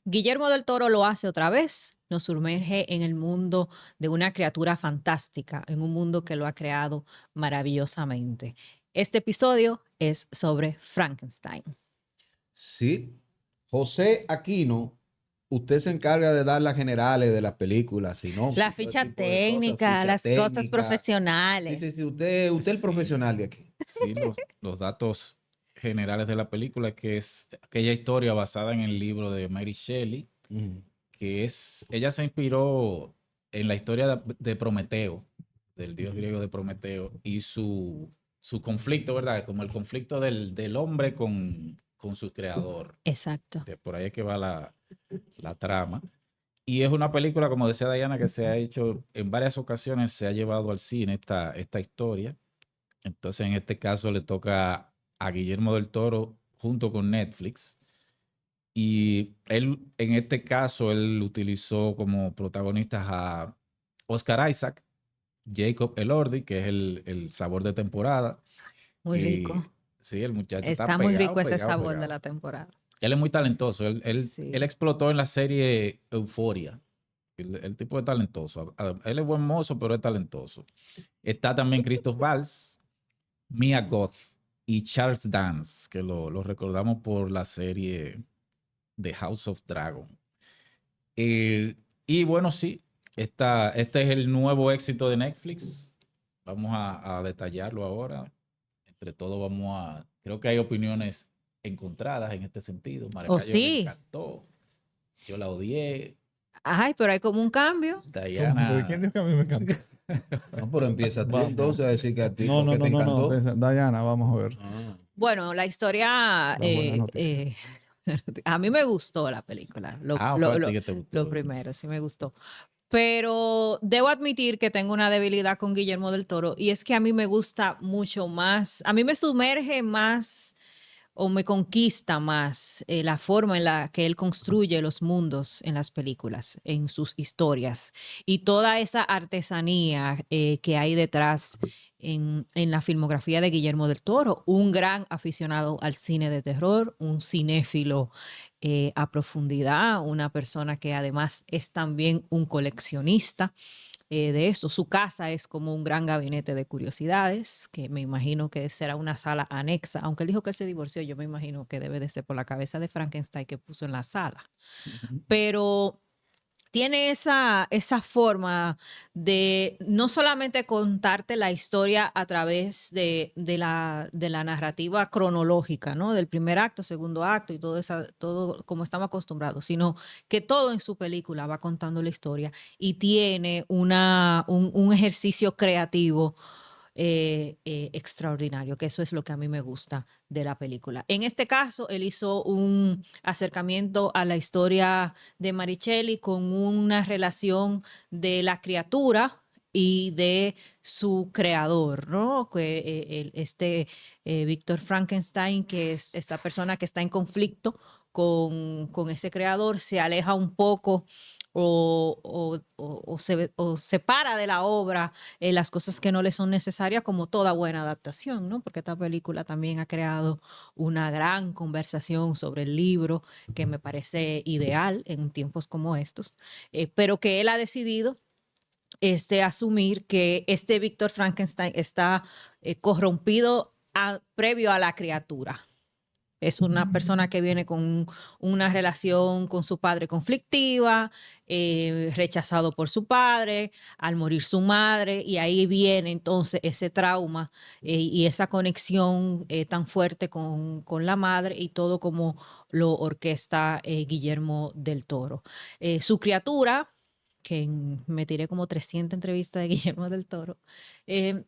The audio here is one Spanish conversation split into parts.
Guillermo del Toro lo hace otra vez, nos sumerge en el mundo de una criatura fantástica, en un mundo que lo ha creado maravillosamente. Este episodio es sobre Frankenstein. Sí, José Aquino, usted se encarga de dar las generales de las películas, sinopsis, La todo ese ficha tipo de cosas, técnica, ficha las cosas técnica. Sí, profesionales. usted el Sí, profesional de aquí. sí, los datos generales de la película, que es aquella historia basada en el libro de Mary Shelley, Ujú. ella se inspiró en la historia de Prometeo, del dios griego de Prometeo, y su conflicto, ¿verdad? Como el conflicto del hombre con su creador. Exacto. Por ahí es que va la trama. Y es una película, como decía Diana, que se ha hecho en varias ocasiones, se ha llevado al cine esta historia. Entonces, en este caso le toca a Guillermo del Toro junto con Netflix. Y él, en este caso, él utilizó como protagonistas a Oscar Isaac, Jacob Elordi, que es el sabor de temporada. Muy Y rico. sí, el muchacho está Está muy pegado, rico ese pegado, sabor de pegado. la temporada. Él es muy talentoso. Él Sí. explotó en la serie Euforia. El tipo es talentoso. Él es buen mozo, pero es talentoso. Está también Christoph Waltz, Mia Goth y Charles Dance, que lo recordamos por la serie The House of Dragon. Y bueno, sí, este es el nuevo éxito de Netflix. Vamos a detallarlo ahora. Entre todos creo que hay opiniones encontradas en este sentido. ¿O Maracayo le sí? encantó, yo la odié. Ay, pero hay como un cambio. ¿Cómo? ¿Pero quién Diana, dijo que a mí me encantó? No, pero empieza tú Vamos. entonces a decir que a ti No, lo no, que no, te no, no. encantó. Diana, vamos a ver. Ah. Bueno, la historia, La buena noticia. a mí me gustó la película, fue a ti que te gustó. lo primero, sí me gustó. Pero debo admitir que tengo una debilidad con Guillermo del Toro y es que a mí me gusta mucho más, a mí me sumerge más o me conquista más la forma en la que él construye los mundos en las películas, en sus historias y toda esa artesanía que hay detrás en la filmografía de Guillermo del Toro, un gran aficionado al cine de terror, un cinéfilo a profundidad, una persona que además es también un coleccionista de esto. Su casa es como un gran gabinete de curiosidades, que me imagino que será una sala anexa, aunque él dijo que él se divorció, yo me imagino que debe de ser por la cabeza de Frankenstein que puso en la sala. Pero tiene esa forma de no solamente contarte la historia a través de la narrativa cronológica, ¿no? Del primer acto, segundo acto y todo como estamos acostumbrados, sino que todo en su película va contando la historia y tiene un ejercicio creativo extraordinario, que eso es lo que a mí me gusta de la película. En este caso, él hizo un acercamiento a la historia de Maricelli con una relación de la criatura y de su creador, ¿no? Que Víctor Frankenstein, que es esta persona que está en conflicto con ese creador, se aleja un poco o separa de la obra las cosas que no le son necesarias, como toda buena adaptación, ¿no? Porque esta película también ha creado una gran conversación sobre el libro que me parece ideal en tiempos como estos, pero que él ha decidido asumir que Víctor Frankenstein está corrompido previo a la criatura. Es una persona que viene con una relación con su padre conflictiva, rechazado por su padre, al morir su madre, y ahí viene entonces ese trauma y esa conexión tan fuerte con la madre y todo como lo orquesta Guillermo del Toro. Su criatura, que me tiré como 300 entrevistas de Guillermo del Toro,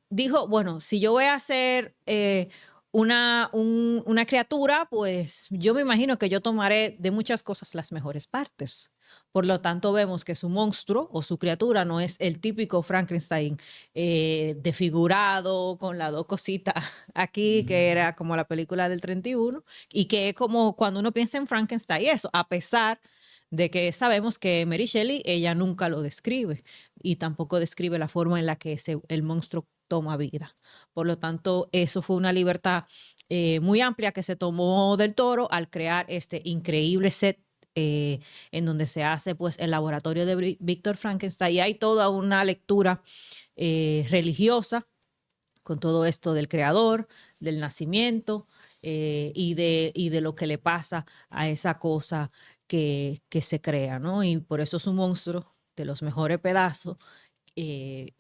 dijo, bueno, si yo voy a hacer una criatura, pues yo me imagino que yo tomaré de muchas cosas las mejores partes. Por lo tanto, vemos que su monstruo o su criatura no es el típico Frankenstein desfigurado con las dos cositas aquí, que era como la película del 31, y que es como cuando uno piensa en Frankenstein, eso, a pesar de que sabemos que Mary Shelley, ella nunca lo describe y tampoco describe la forma en la que el monstruo toma vida. Por lo tanto, eso fue una libertad muy amplia que se tomó del Toro al crear este increíble set en donde se hace pues el laboratorio de Víctor Frankenstein, y hay toda una lectura religiosa con todo esto del creador, del nacimiento y de lo que le pasa a esa cosa que se crea, ¿no? Y por eso es un monstruo de los mejores pedazos.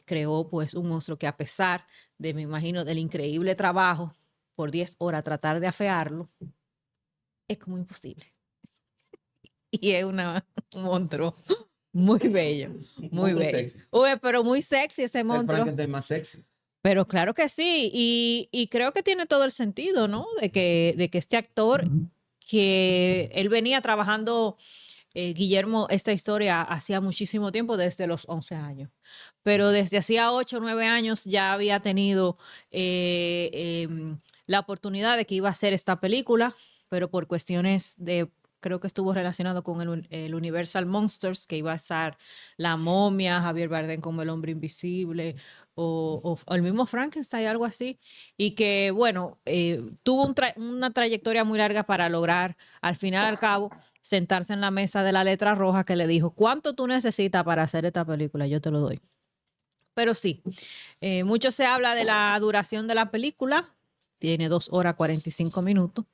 Creó pues un monstruo que, a pesar de, me imagino, del increíble trabajo por 10 horas tratar de afearlo, es como imposible. Y es un monstruo muy bello, muy Monstruo bello. sexy. Uy, pero muy sexy ese El monstruo. Frankenstein más sexy. Pero claro que sí, y creo que tiene todo el sentido, ¿no? De que este actor, que él venía trabajando, Guillermo, esta historia hacía muchísimo tiempo, desde los 11 años, pero desde hacía 8 o 9 años ya había tenido la oportunidad de que iba a hacer esta película, pero por cuestiones de, creo que estuvo relacionado con el Universal Monsters, que iba a estar La Momia, Javier Bardem como el Hombre Invisible, o el mismo Frankenstein, algo así, y que, bueno, tuvo una trayectoria muy larga para lograr, al final, al cabo, sentarse en la mesa de la letra roja, que le dijo: ¿cuánto tú necesitas para hacer esta película? Yo te lo doy. Pero sí, mucho se habla de la duración de la película. Tiene 2 horas 45 minutos,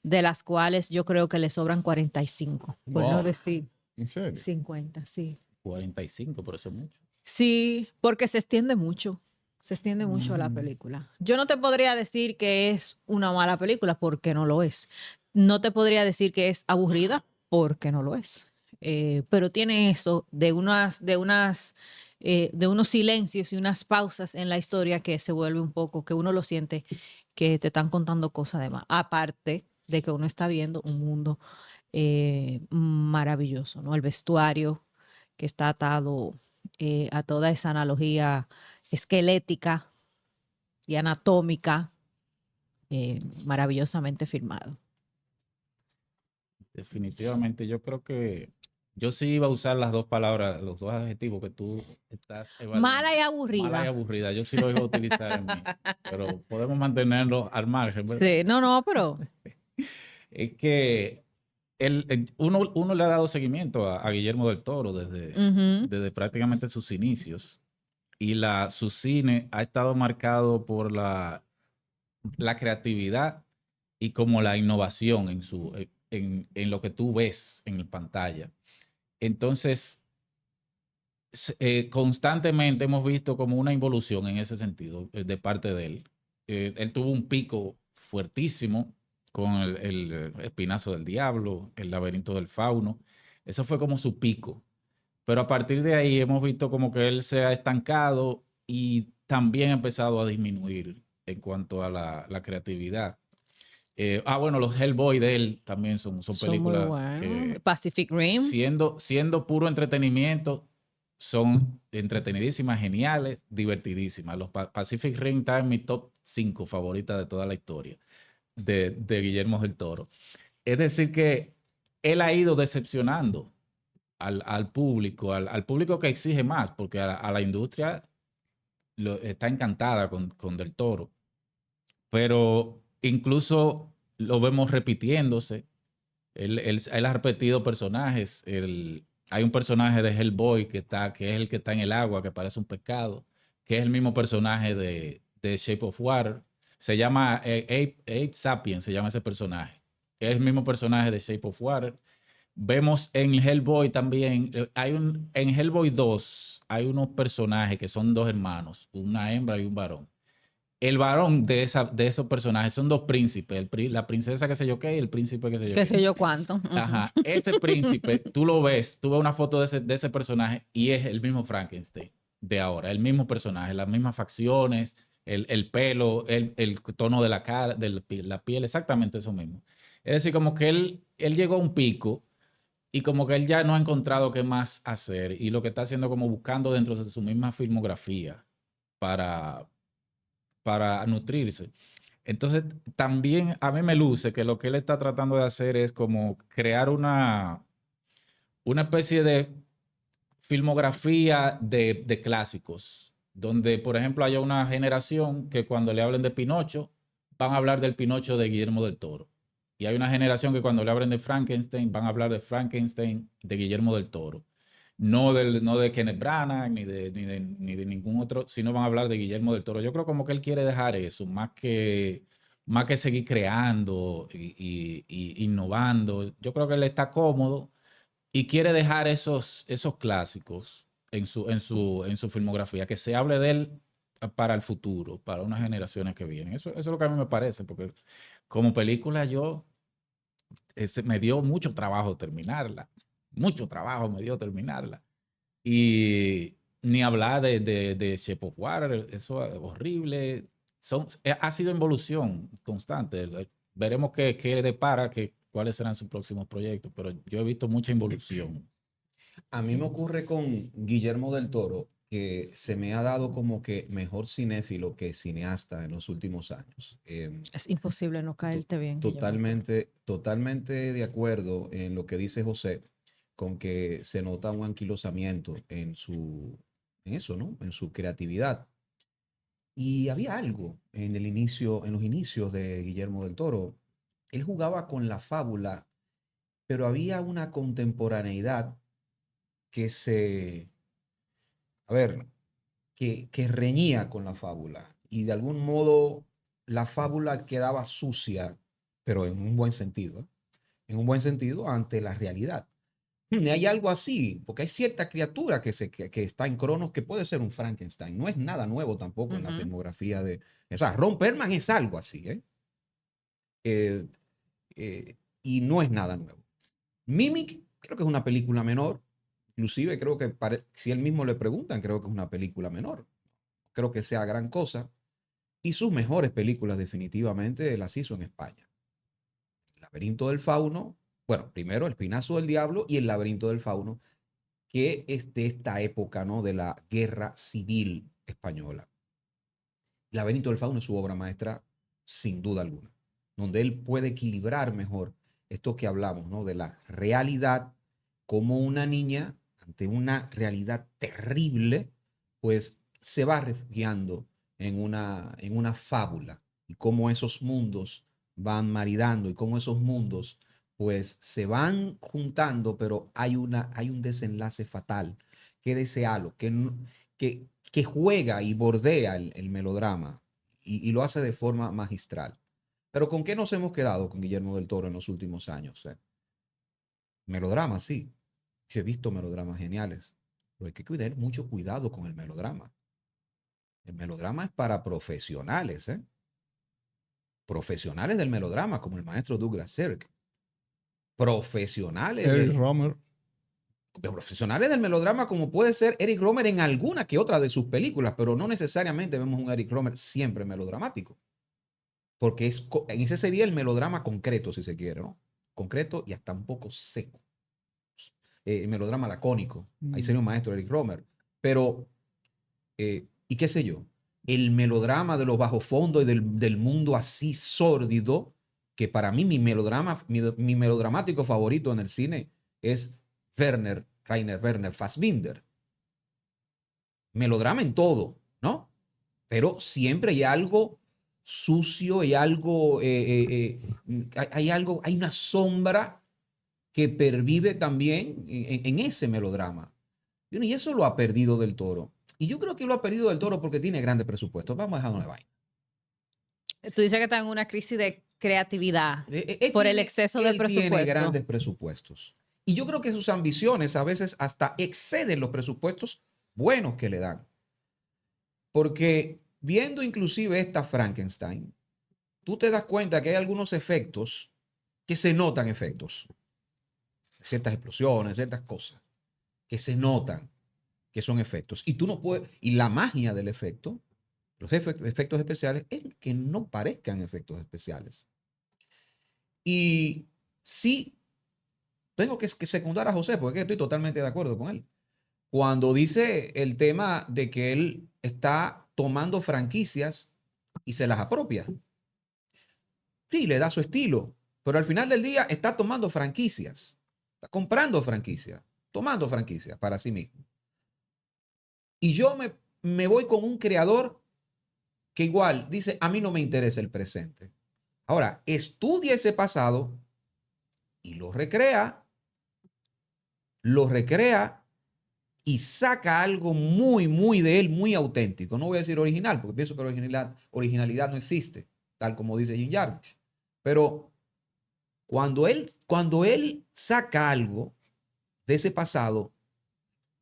de las cuales yo creo que le sobran 45, por no Wow. decir ¿En serio? 50, sí. 45, por eso es mucho. Sí, porque se extiende mucho. Se extiende mucho la película. Yo no te podría decir que es una mala película, porque no lo es. No te podría decir que es aburrida, porque no lo es. Pero tiene eso de unos silencios y unas pausas en la historia que se vuelve un poco, que uno lo siente que te están contando cosas de más. Aparte de que uno está viendo un mundo maravilloso, ¿no? El vestuario que está atado a toda esa analogía esquelética y anatómica, maravillosamente filmado. Definitivamente, yo creo que yo sí iba a usar las dos palabras, los dos adjetivos que tú estás evaluando. Mala y aburrida. Mala y aburrida. Yo sí lo iba a utilizar en mí, pero podemos mantenerlo al margen, ¿verdad? Sí, no, pero Es que uno le ha dado seguimiento a Guillermo del Toro desde prácticamente sus inicios, y su cine ha estado marcado por la creatividad y como la innovación en lo que tú ves en pantalla. Entonces, constantemente hemos visto como una involución en ese sentido de parte de él. Él tuvo un pico fuertísimo con el Espinazo del Diablo, El Laberinto del Fauno. Eso fue como su pico. Pero a partir de ahí hemos visto como que él se ha estancado y también ha empezado a disminuir en cuanto a la creatividad. Bueno, los Hellboy de él también son son muy películas buenos. que, Pacific Rim. siendo puro entretenimiento, son entretenidísimas, geniales, divertidísimas. Los Pacific Rim está en mi top 5 favoritas de toda la historia de Guillermo del Toro. Es decir, que él ha ido decepcionando al público, al público que exige más, porque a la industria está encantada con Del Toro. Pero incluso lo vemos repitiéndose. Él ha repetido personajes. Hay un personaje de Hellboy que es el que está en el agua, que parece un pescado, que es el mismo personaje de Shape of Water. Se llama Ape Sapien, se llama ese personaje. Es el mismo personaje de Shape of Water. Vemos en Hellboy también, en Hellboy 2 hay unos personajes que son dos hermanos, una hembra y un varón. El varón de esos personajes son dos príncipes, la princesa que sé yo qué y el príncipe que sé yo Qué qué. sé yo cuánto. Ajá, ese príncipe, tú lo ves, tú ves una foto de ese personaje y es el mismo Frankenstein de ahora, el mismo personaje, las mismas facciones, el pelo, el tono de la cara, de la piel, exactamente eso mismo. Es decir, como que él llegó a un pico y como que él ya no ha encontrado qué más hacer, y lo que está haciendo como buscando dentro de su misma filmografía para nutrirse. Entonces, también a mí me luce que lo que él está tratando de hacer es como crear una especie de filmografía de clásicos donde, por ejemplo, haya una generación que cuando le hablen de Pinocho, van a hablar del Pinocho de Guillermo del Toro. Y hay una generación que cuando le hablen de Frankenstein, van a hablar de Frankenstein de Guillermo del Toro. No de Kenneth Branagh, ni de ningún otro, sino van a hablar de Guillermo del Toro. Yo creo como que él quiere dejar eso, más que seguir creando y innovando. Yo creo que él está cómodo y quiere dejar esos clásicos en su filmografía, que se hable de él para el futuro, para unas generaciones que vienen. Eso es lo que a mí me parece, porque como película me dio mucho trabajo terminarla. Mucho trabajo me dio terminarla. Y ni hablar de Shape of Water, eso es horrible. Ha sido involución constante. Veremos qué le depara, cuáles serán sus próximos proyectos, pero yo he visto mucha involución. A mí me ocurre con Guillermo del Toro que se me ha dado como que mejor cinéfilo que cineasta en los últimos años. Es imposible no caerte bien, Guillermo del Toro. Totalmente de acuerdo en lo que dice José, con que se nota un anquilosamiento en eso, ¿no? En su creatividad. Y había algo en los inicios de Guillermo del Toro. Él jugaba con la fábula, pero había una contemporaneidad que a ver, que reñía con la fábula. Y de algún modo la fábula quedaba sucia, pero en un buen sentido, ¿eh? En un buen sentido ante la realidad. Y hay algo así, porque hay cierta criatura que está en Cronos que puede ser un Frankenstein. No es nada nuevo tampoco en la filmografía de... O sea, Ron Perlman es algo así, ¿eh? Eh, y no es nada nuevo. Mimic creo que es una película menor. Inclusive creo que si él mismo le preguntan, creo que es una película menor. Creo que sea gran cosa. Y sus mejores películas definitivamente las hizo en España. El laberinto del fauno, bueno, primero El Pinazo del Diablo y El laberinto del fauno, que es de esta época, ¿no? De la guerra civil española. El laberinto del fauno es su obra maestra, sin duda alguna, donde él puede equilibrar mejor esto que hablamos, ¿no? De la realidad, como una niña ante una realidad terrible, pues se va refugiando en una fábula y cómo esos mundos van maridando y cómo esos mundos pues se van juntando, pero hay un desenlace fatal que de ese halo, que juega y bordea el melodrama y lo hace de forma magistral. Pero ¿con qué nos hemos quedado con Guillermo del Toro en los últimos años? Melodrama, sí. Yo he visto melodramas geniales, pero hay que tener mucho cuidado con el melodrama. El melodrama es para profesionales, ¿eh? Profesionales del melodrama, como el maestro Douglas Sirk. Profesionales Eric Romer. Profesionales del melodrama, como puede ser Eric Romer en alguna que otra de sus películas, pero no necesariamente vemos un Eric Romer siempre melodramático. Porque ese sería el melodrama concreto, si se quiere, ¿no? Concreto y hasta un poco seco. Melodrama lacónico. Ahí sería un maestro Eric Romer. Pero, y qué sé yo, el melodrama de los bajos-fondos y del mundo así sórdido, que para mí mi melodramático favorito en el cine es Rainer Werner Fassbinder. Melodrama en todo, ¿no? Pero siempre hay algo sucio, hay algo, hay una sombra que pervive también en ese melodrama. Y eso lo ha perdido del Toro. Y yo creo que lo ha perdido del Toro porque tiene grandes presupuestos. Vamos a dejar una vaina. Tú dices que está en una crisis de creatividad por el exceso de presupuesto. Tiene grandes presupuestos. Y yo creo que sus ambiciones a veces hasta exceden los presupuestos buenos que le dan. Porque viendo inclusive esta Frankenstein, tú te das cuenta que hay algunos efectos que se notan efectos. Ciertas explosiones, ciertas cosas que se notan que son efectos. Y tú no puedes, y la magia del efecto, los efectos especiales, es que no parezcan efectos especiales. Y sí, tengo que secundar a José, porque estoy totalmente de acuerdo con él. Cuando dice el tema de que él está tomando franquicias y se las apropia. Sí, le da su estilo, pero al final del día está tomando franquicias, está comprando franquicias, tomando franquicias para sí mismo. Y yo me voy con un creador que igual dice, a mí no me interesa el presente. Ahora, estudia ese pasado y lo recrea y saca algo muy, muy de él, muy auténtico. No voy a decir original, porque pienso que la originalidad no existe, tal como dice Jim Jarmusch. Pero cuando él saca algo de ese pasado,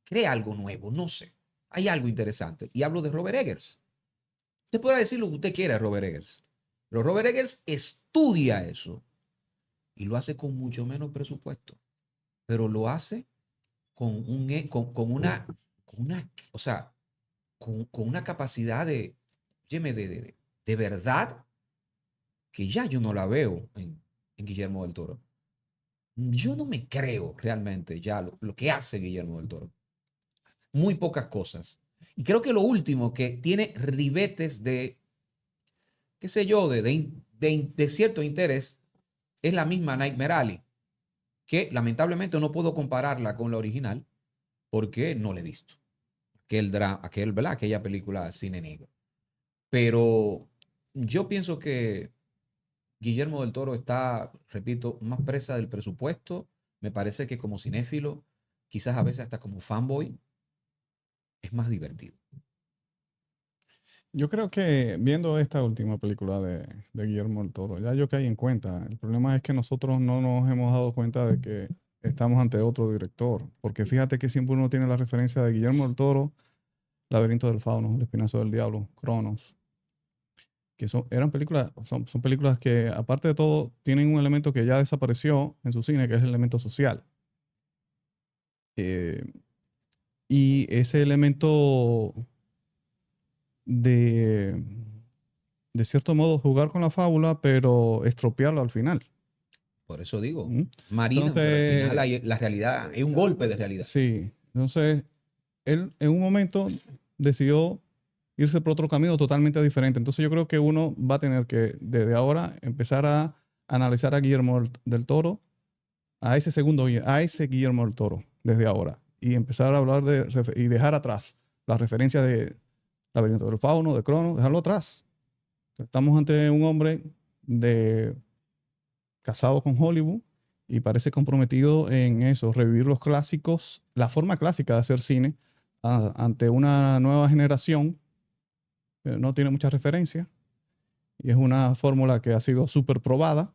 crea algo nuevo, no sé. Hay algo interesante. Y hablo de Robert Eggers. Usted podrá decir lo que usted quiera, Robert Eggers. Pero Robert Eggers estudia eso y lo hace con mucho menos presupuesto. Pero lo hace o sea, con una capacidad óyeme, de verdad que ya yo no la veo en Guillermo del Toro. Yo no me creo realmente ya lo que hace Guillermo del Toro. Muy pocas cosas. Y creo que lo último que tiene ribetes de, qué sé yo, de cierto interés es la misma Nightmare Alley, que lamentablemente no puedo compararla con la original porque no la he visto. ¿Verdad? Aquella película cine negro. Pero yo pienso que Guillermo del Toro está, repito, más presa del presupuesto. Me parece que como cinéfilo, quizás a veces hasta como fanboy, es más divertido. Yo creo que viendo esta última película de Guillermo del Toro, ya yo caí en cuenta. El problema es que nosotros no nos hemos dado cuenta de que estamos ante otro director. Porque fíjate que siempre uno tiene la referencia de Guillermo del Toro, Laberinto del Fauno, El Espinazo del Diablo, Cronos, que son películas que, aparte de todo, tienen un elemento que ya desapareció en su cine, que es el elemento social. Eh, y ese elemento de, de cierto modo, jugar con la fábula, pero estropearlo al final. Por eso digo, ¿Mm? Marina, pero al final Entonces, la realidad es un golpe de realidad. sí. Entonces, él en un momento decidió irse por otro camino totalmente diferente. Entonces, yo creo que uno va a tener que, desde ahora, empezar a analizar a Guillermo del Toro, a ese Guillermo del Toro, desde ahora. Y empezar a hablar y dejar atrás las referencias de Laberinto del Fauno, de Cronos, dejarlo atrás. Estamos ante un hombre casado con Hollywood y parece comprometido en eso, revivir los clásicos, la forma clásica de hacer cine ante una nueva generación que no tiene mucha referencia y es una fórmula que ha sido súper probada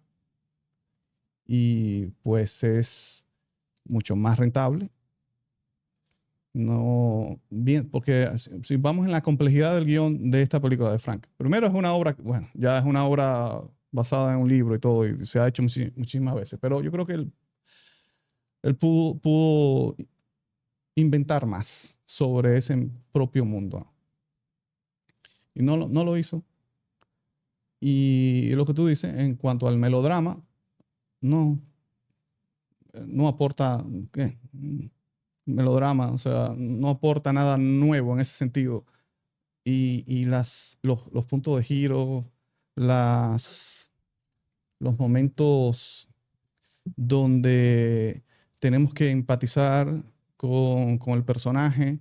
y pues es mucho más rentable. No, bien, porque si vamos en la complejidad del guión de esta película de Frank, primero es una obra, bueno, ya es una obra basada en un libro y todo, y se ha hecho muchísimas veces, pero yo creo que él pudo inventar más sobre ese propio mundo. Y no lo hizo. Y lo que tú dices, en cuanto al melodrama, no, no aporta, ¿qué? Melodrama, o sea, no aporta nada nuevo en ese sentido. Y los puntos de giro, los momentos donde tenemos que empatizar con el personaje.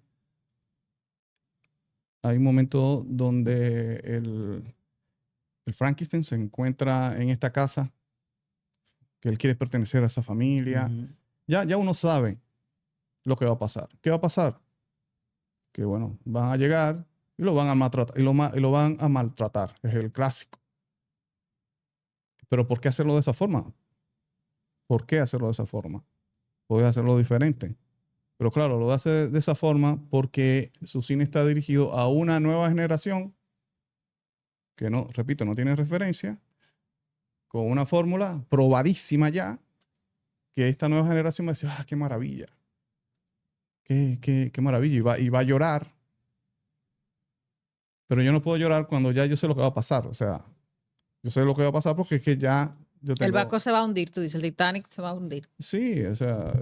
Hay un momento donde el Frankenstein se encuentra en esta casa, que él quiere pertenecer a esa familia. Ya uno sabe lo que va a pasar. ¿Qué va a pasar? Que bueno, van a llegar y lo van a maltratar. Y lo van a maltratar. Es el clásico. Pero ¿por qué hacerlo de esa forma? ¿Por qué hacerlo de esa forma? Puede hacerlo diferente. Pero claro, lo hace de esa forma porque su cine está dirigido a una nueva generación que no, repito, no tiene referencia, con una fórmula probadísima ya, que esta nueva generación va a decir, ah, qué maravilla, qué maravilla, y va a llorar. Pero yo no puedo llorar cuando ya yo sé lo que va a pasar. O sea, yo sé lo que va a pasar porque es que ya yo tengo... El barco se va a hundir, tú dices, el Titanic se va a hundir. Sí, o sea,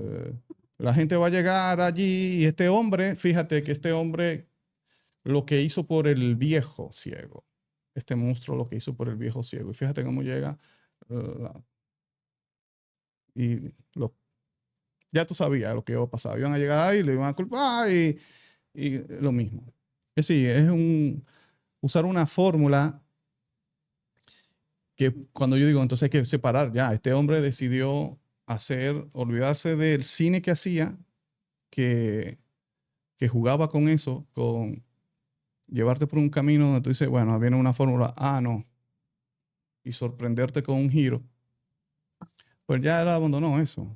la gente va a llegar allí y este hombre, fíjate que este hombre lo que hizo por el viejo ciego, este monstruo lo que hizo por el viejo ciego. Y fíjate cómo llega y ya tú sabías lo que iba a pasar. Iban a llegar ahí, le iban a culpar y lo mismo. Que sí, es usar una fórmula que cuando yo digo, entonces hay que separar ya. Este hombre decidió olvidarse del cine que hacía, que jugaba con eso, con llevarte por un camino donde tú dices, bueno, viene una fórmula, no, y sorprenderte con un giro. Pues ya él abandonó eso.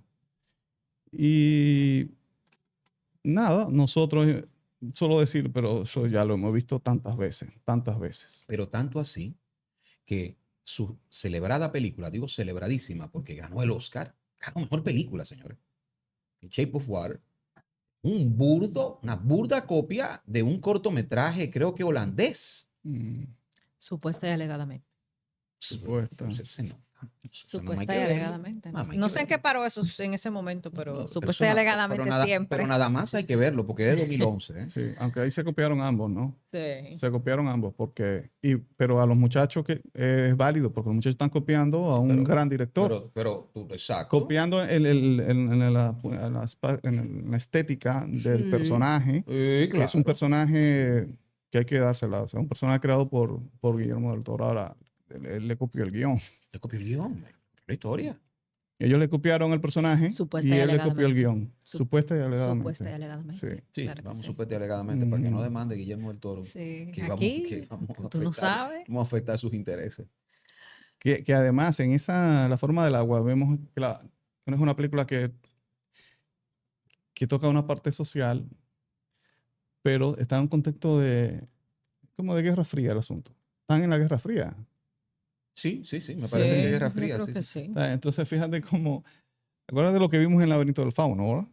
Y nada, nosotros, solo decir, pero eso ya lo hemos visto tantas veces, tantas veces. Pero tanto así que su celebrada película, digo celebradísima porque ganó el Oscar, ganó mejor película, señores. The Shape of Water, una burda copia de un cortometraje, creo que holandés. Supuesta y alegadamente. Supuesta. Supuesta y alegadamente. No sé en qué paró eso en ese momento, pero supuesta y pero alegadamente nada, siempre. Pero nada más hay que verlo porque es de 2011. ¿eh? Sí, aunque ahí se copiaron ambos, ¿no? Sí. Se copiaron ambos, pero a los muchachos que es válido, porque los muchachos están copiando a un gran director. Exacto. Copiando en la estética del personaje, que es un personaje que hay que dársela. O sea, un personaje creado por Guillermo del Toro. Ahora, él le copió el guión. Le copió el guión, la historia. Ellos le copiaron el personaje y él le copió el guión. Supuesta y alegadamente. Supuesta y alegadamente. Sí, Claro que vamos sí. supuesta y alegadamente para que no demande Guillermo del Toro. Sí, Que aquí tú no sabes. Vamos a afectar sus intereses. Que además en La forma del agua vemos que no es una película que toca una parte social, pero está en un contexto como de Guerra Fría el asunto. Están en la Guerra Fría. Sí, me parece que es Guerra Fría. Yo creo que sí. Entonces fíjate cómo, acuérdate de lo que vimos en El laberinto del fauno, ¿verdad?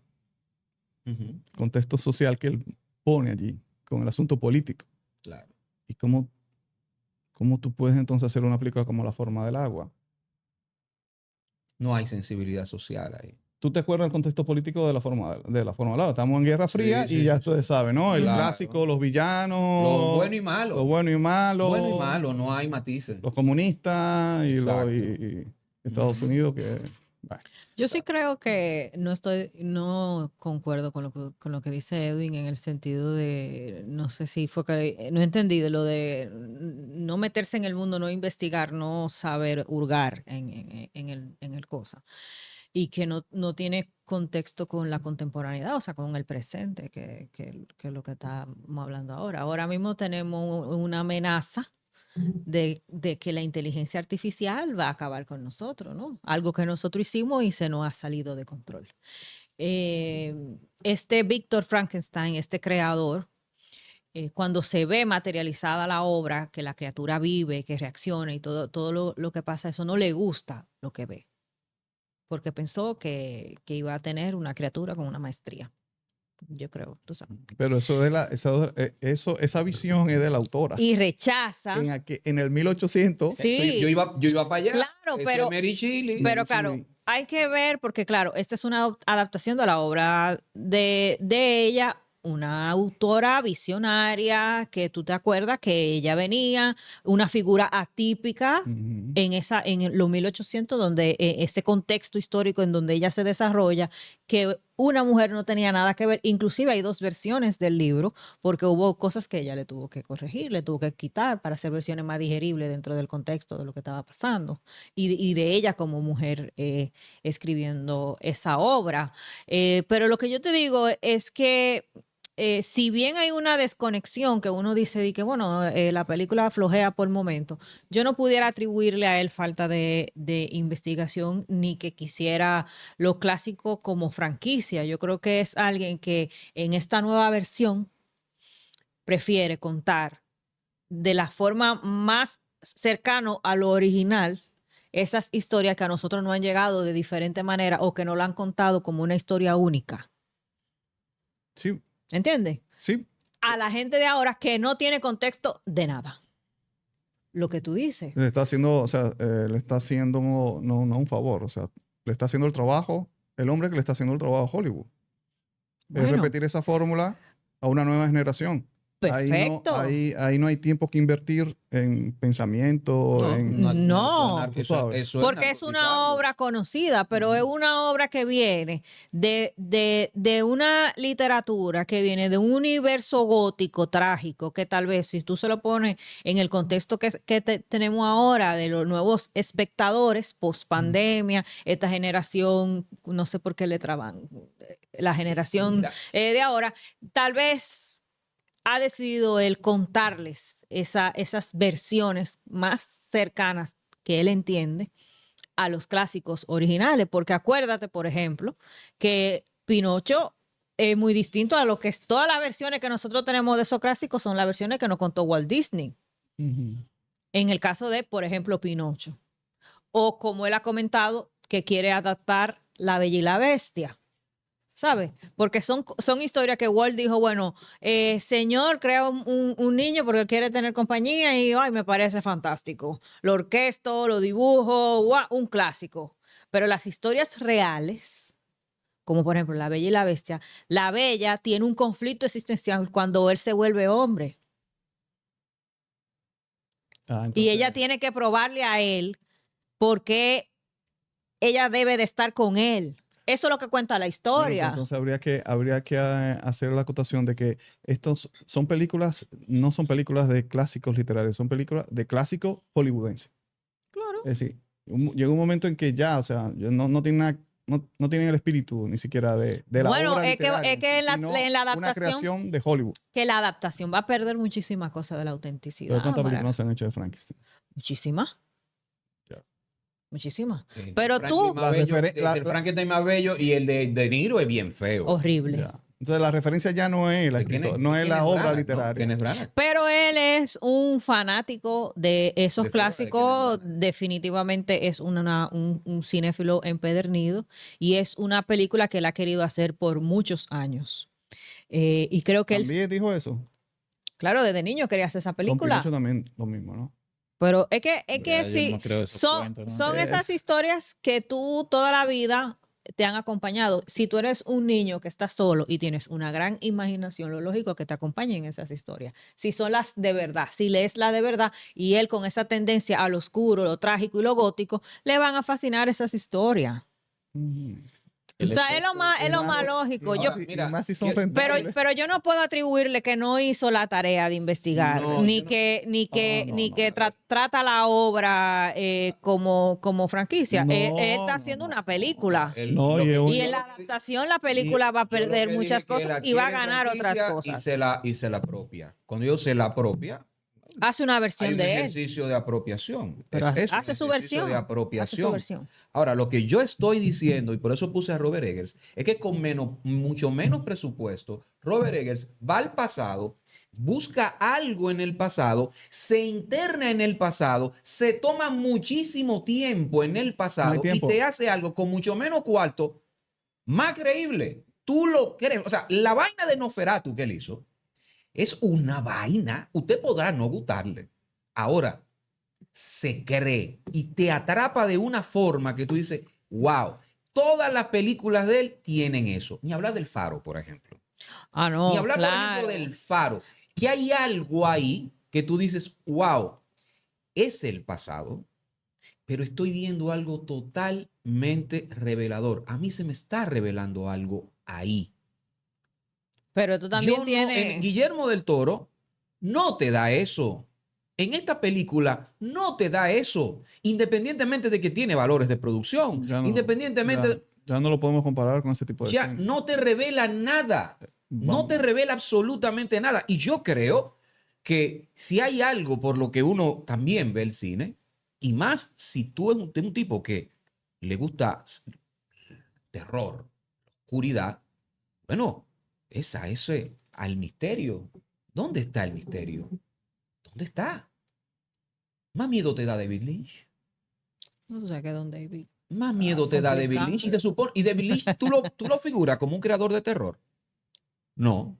Uh-huh. Contexto social que él pone allí, con el asunto político. Claro. Y cómo tú puedes entonces hacer una película como La forma del agua. No hay sensibilidad social ahí. ¿Tú te acuerdas del contexto político de la forma del agua? Estamos en Guerra Fría Sí, y ya ustedes saben, ¿no? El clásico, los villanos. Lo bueno y malo. Lo bueno y malo. Bueno y malo, no hay matices. Los comunistas y Estados Unidos que... Bueno. Yo sí creo que no concuerdo con lo que dice Edwin en el sentido de, no sé si fue que, no entendí de lo de no meterse en el mundo, no investigar, no saber hurgar en el cosa. Y que no tiene contexto con la contemporaneidad, o sea, con el presente, que es lo que estamos hablando ahora. Ahora mismo tenemos una amenaza de que la inteligencia artificial va a acabar con nosotros, ¿no? Algo que nosotros hicimos y se nos ha salido de control. Este Víctor Frankenstein, este creador, cuando se ve materializada la obra, que la criatura vive, que reacciona y todo lo que pasa, eso no le gusta lo que ve, porque pensó que iba a tener una criatura con una maestría. Yo creo, tú sabes. Pero esa visión es de la autora. Y rechaza. En el 1800. Sí. Yo iba para allá. Claro, pero Mary Shelley. Pero claro, hay que ver, porque claro, esta es una adaptación de la obra de ella, una autora visionaria, que tú te acuerdas que ella venía, una figura atípica en los 1800, donde ese contexto histórico en donde ella se desarrolla, que una mujer no tenía nada que ver. Inclusive hay 2 versiones del libro, porque hubo cosas que ella le tuvo que corregir, le tuvo que quitar para hacer versiones más digeribles dentro del contexto de lo que estaba pasando y de ella como mujer escribiendo esa obra. Pero lo que yo te digo es que si bien hay una desconexión que uno dice de que, bueno, la película flojea por momento, yo no pudiera atribuirle a él falta de investigación ni que quisiera lo clásico como franquicia. Yo creo que es alguien que en esta nueva versión prefiere contar de la forma más cercano a lo original esas historias que a nosotros nos han llegado de diferente manera o que nos la han contado como una historia única. Sí. ¿Entiendes? Sí. A la gente de ahora que no tiene contexto de nada. Lo que tú dices. Le está haciendo, no un favor, o sea, le está haciendo el trabajo, el hombre que le está haciendo el trabajo a Hollywood. Bueno. Es repetir esa fórmula a una nueva generación. Perfecto. Ahí no hay tiempo que invertir en pensamiento, No. Eso, suave. eso Porque es una narcotizarlo. obra conocida, pero es una obra que viene de una literatura que viene de un universo gótico trágico, que tal vez si tú se lo pones en el contexto que tenemos ahora de los nuevos espectadores post pandemia, esta generación, no sé por qué le traban, la generación Mira, de ahora, tal vez ha decidido él contarles esas versiones más cercanas que él entiende a los clásicos originales, porque acuérdate, por ejemplo, que Pinocho es muy distinto a lo que es todas las versiones que nosotros tenemos de esos clásicos, son las versiones que nos contó Walt Disney. Ujú. En el caso de, por ejemplo, Pinocho. O como él ha comentado, que quiere adaptar La Bella y la Bestia. ¿Sabes? Porque son historias que Walt dijo, bueno, señor, crea un niño porque quiere tener compañía y ay, me parece fantástico. Lo orquesto, lo dibujo, ¡guau! Un clásico. Pero las historias reales, como por ejemplo La Bella y la Bestia, la Bella tiene un conflicto existencial cuando él se vuelve hombre. Y ella Entonces, tiene que probarle a él por qué ella debe de estar con él. Eso es lo que cuenta la bueno, historia. pero entonces habría que hacer la acotación de que estos son películas, no son películas de clásicos literarios, son películas de clásicos hollywoodenses. Claro. Es decir, llega un momento en que ya, o sea, no tienen nada, no tienen el espíritu ni siquiera de la Bueno, obra es que literaria en la sino adaptación- una creación de Hollywood. que la adaptación va a perder muchísimas cosas de la autenticidad. Pero ¿cuántas Mariana. películas se han hecho de Frankenstein? Muchísimas. Ya. Muchísimas. el Pero Franklin tú, más bello, referen- la- el Frankenstein más bello y el de De Niro es bien feo. horrible. Ya. Entonces la referencia ya no es la ¿De quién escritora, no es la Kenneth obra Branagh, ¿no? literaria. Kenneth Branagh. Pero él es un fanático de esos De fuera de clásicos. Kenneth Branagh. Definitivamente es un cinéfilo empedernido y es una película que él ha querido hacer por muchos años. Y creo que él, También dijo eso. claro, desde niño quería hacer esa Con película. Pinocho también lo mismo, ¿no? Pero es que Ya, yo sí, no creo esos son, cuentos, ¿no? son esas historias que tú toda la vida te han acompañado. Si tú eres un niño que está solo y tienes una gran imaginación, lo lógico es que te acompañen esas historias. Si son las de verdad, si lees la de verdad y él con esa tendencia al oscuro, lo trágico y lo gótico, le van a fascinar esas historias. Ujú. O sea, es lo más Y lógico. más Yo, si- y mira, más si son quiero- rentables. pero yo no puedo atribuirle que no hizo la tarea de investigar, No, ni yo no- que, ni que, No, ni no, que no. trata la obra como franquicia. No, Él está no, haciendo no, una película. No, y es un- Y en la adaptación la película va a perder muchas cosas y va a ganar otras cosas. Y se la apropia. Cuando yo se la apropia, Hace una hay versión un de él. ejercicio de apropiación. Pero Es un hace su ejercicio versión. de Hace su apropiación. versión. Ahora, lo que yo estoy diciendo, y por eso puse a Robert Eggers, es que con mucho menos presupuesto, Robert Eggers va al pasado, busca algo en el pasado, se interna en el pasado, se toma muchísimo tiempo en el pasado y tiempo. te hace algo con mucho menos cuarto, más creíble. Tú lo crees. O sea, la vaina de Noferatu que él hizo es una vaina. Usted podrá no gustarle. Ahora, se cree y te atrapa de una forma que tú dices, wow, todas las películas de él tienen eso. Ni hablar del Faro, por ejemplo. Ah, no, Ni hablar, por claro. ejemplo, del Faro. Que hay algo ahí que tú dices, wow, es el pasado, pero estoy viendo algo totalmente revelador. A mí se me está revelando algo ahí. Pero tú también Yo no- tienes... Guillermo del Toro no te da eso. En esta película no te da eso. Independientemente de que tiene valores de producción. Ya no- independientemente, ya no lo podemos comparar con ese tipo de ya escenas. no te revela nada. No Vamos. te revela absolutamente nada. Y yo creo que si hay algo por lo que uno también ve el cine, y más si tú eres un tipo que le gusta terror, oscuridad, bueno, ese al misterio. ¿Dónde está el misterio? ¿Dónde está? Más miedo te da David Lynch. No sé qué don David. Más miedo te da David complicado. Lynch. Y se supone, y David Lynch, tú lo figuras como un creador de terror. No.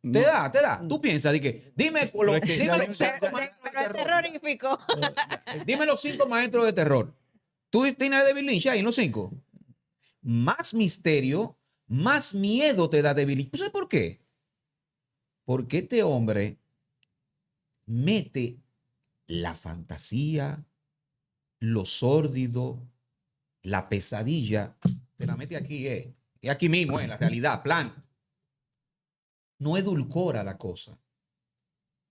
Te No, da, te da. Tú piensas, dime, Pero es que dime ya los Lynch- cinco maestros de Pero es terror. terrorífico. Dime los 5 maestros de terror. ¿Tú tienes a David Lynch ahí en los 5? Más misterio, más miedo te da David Lynch. ¿Sabes por qué? Porque este hombre mete la fantasía, lo sórdido, la pesadilla, te la mete aquí, y aquí mismo, en la realidad, plan. No edulcora la cosa.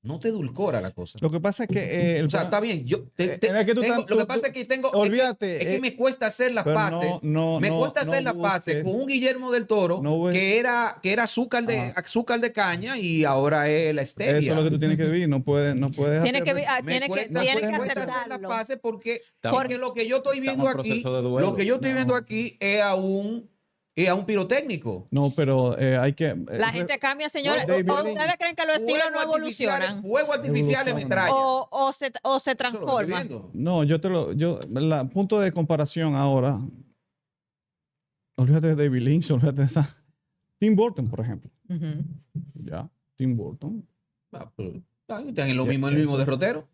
No te edulcora la cosa. Lo que pasa es que O sea, está bien. Yo es que tú tengo, estás- lo que tú- pasa es que tengo. olvídate, Es que me cuesta hacer las pero paces. Me cuesta hacer las paces con un Guillermo del Toro que era azúcar de caña y ahora es la stevia. Eso es lo que tú tienes que vivir. No puedes Tiene que, hacer- Me cuesta tiene que hacer las aceptarlo. paces porque Estamos- lo que yo estoy viendo estamos en aquí, proceso de duelo. lo que yo estoy No. viendo aquí es a un pirotécnico. No, pero hay que... La gente cambia, señores. David ¿O Lynch. ustedes creen que los estilos no evolucionan? Fuego artificial en Evolucionan. metralla. O se Eso es lo que estoy transforman. viendo. No, punto de comparación ahora, olvídate de David Lynch, olvídate de esa. Tim Burton, por ejemplo. Ujú. Ya, Tim Burton. Están en lo mismo, en el mismo Eso. derrotero.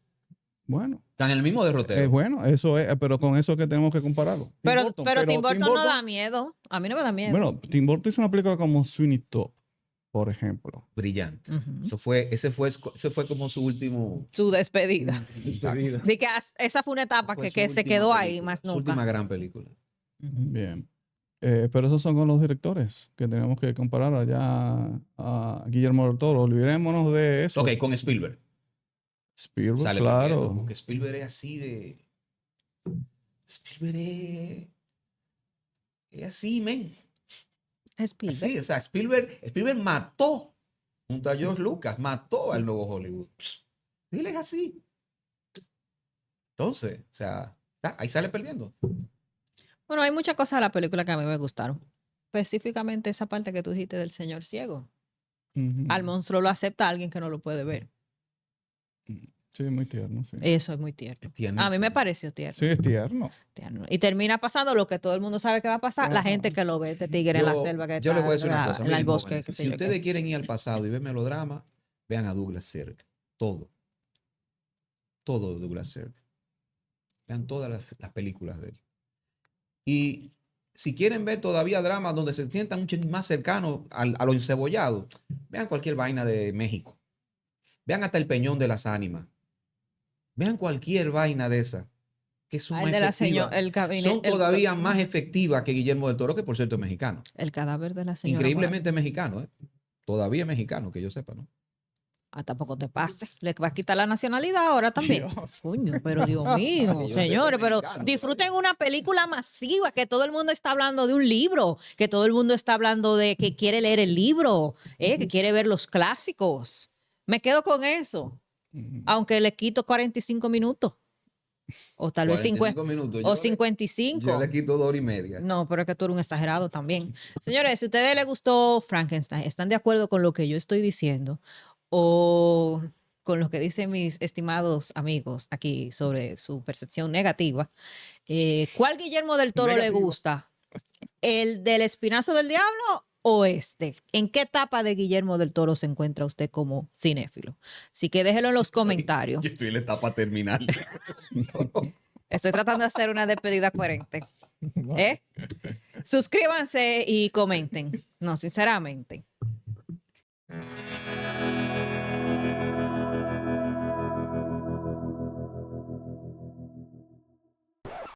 Bueno, Están en el mismo derrotero. es bueno, eso es, pero con eso que tenemos que compararlo. Pero Tim Burton no da miedo. A mí no me da miedo. Bueno, Tim Burton hizo una película como Sweeney Todd, por ejemplo. Brillante. Ujú. Ese fue como su último. Su despedida. De que esa fue una etapa fue que su se última quedó ahí, película, más su última nunca. gran película. Ujú. Bien. Pero esos son con los directores que tenemos que comparar allá a Guillermo del Toro. Olvidémonos de eso. Ok, con Spielberg. Spielberg, Sale perdiendo, claro. porque Spielberg es así de. Spielberg es así, men. Spielberg. Así, o sea, Spielberg mató junto a George Lucas, mató al nuevo Hollywood. Él es así. Entonces, o sea, ahí sale perdiendo. Bueno, hay muchas cosas de la película que a mí me gustaron. Específicamente esa parte que tú dijiste del señor ciego. Ujú. Al monstruo lo acepta alguien que no lo puede ver. Sí, muy tierno, sí. Eso es muy tierno. A mí me pareció tierno. Sí, es tierno. tierno. Y termina pasando lo que todo el mundo sabe que va a pasar. La Ajá. gente que lo ve, este tigre en la selva que Yo está les voy a decir una cosa. en Miren, el bosque. jóvenes, qué sé si yo ustedes qué. quieren ir al pasado y ver melodrama, vean a Douglas Sirk. Todo. Todo de Douglas Sirk. Vean todas las películas de él. Y si quieren ver todavía dramas donde se sientan mucho más cercanos a lo encebollado, vean cualquier vaina de México. Vean hasta El Peñón de las Ánimas. Vean cualquier vaina de esa. Que son Ah, el más de la efectivas. señora, el gabinete, Son todavía más efectivas que Guillermo del Toro, que por cierto es mexicano. el cadáver de la señora. Increíblemente mexicano, ¿eh? Todavía mexicano, que yo sepa, ¿no? Ah, tampoco te pase. Le va a quitar la nacionalidad ahora también. Coño, pero Dios mío, Que yo sepa, señores, pero mexicano disfruten todavía. una película masiva, que todo el mundo está hablando de un libro, que todo el mundo está hablando de que quiere leer el libro, que quiere ver los clásicos. Me quedo con eso, Ujú. aunque le quito 45 minutos. O tal vez 50. 45 minutos. O 55. Yo le quito 2 horas y media. No, pero es que tú eres un exagerado también. Señores, si a ustedes les gustó Frankenstein, ¿están de acuerdo con lo que yo estoy diciendo? O con lo que dicen mis estimados amigos aquí sobre su percepción negativa. ¿Cuál Guillermo del Toro le Negativo. gusta? ¿El del Espinazo del Diablo o este? ¿En qué etapa de Guillermo del Toro se encuentra usted como cinéfilo? Así que déjelo en los comentarios. Yo estoy en la etapa terminal. Estoy tratando de hacer una despedida coherente. Suscríbanse y comenten. No, sinceramente.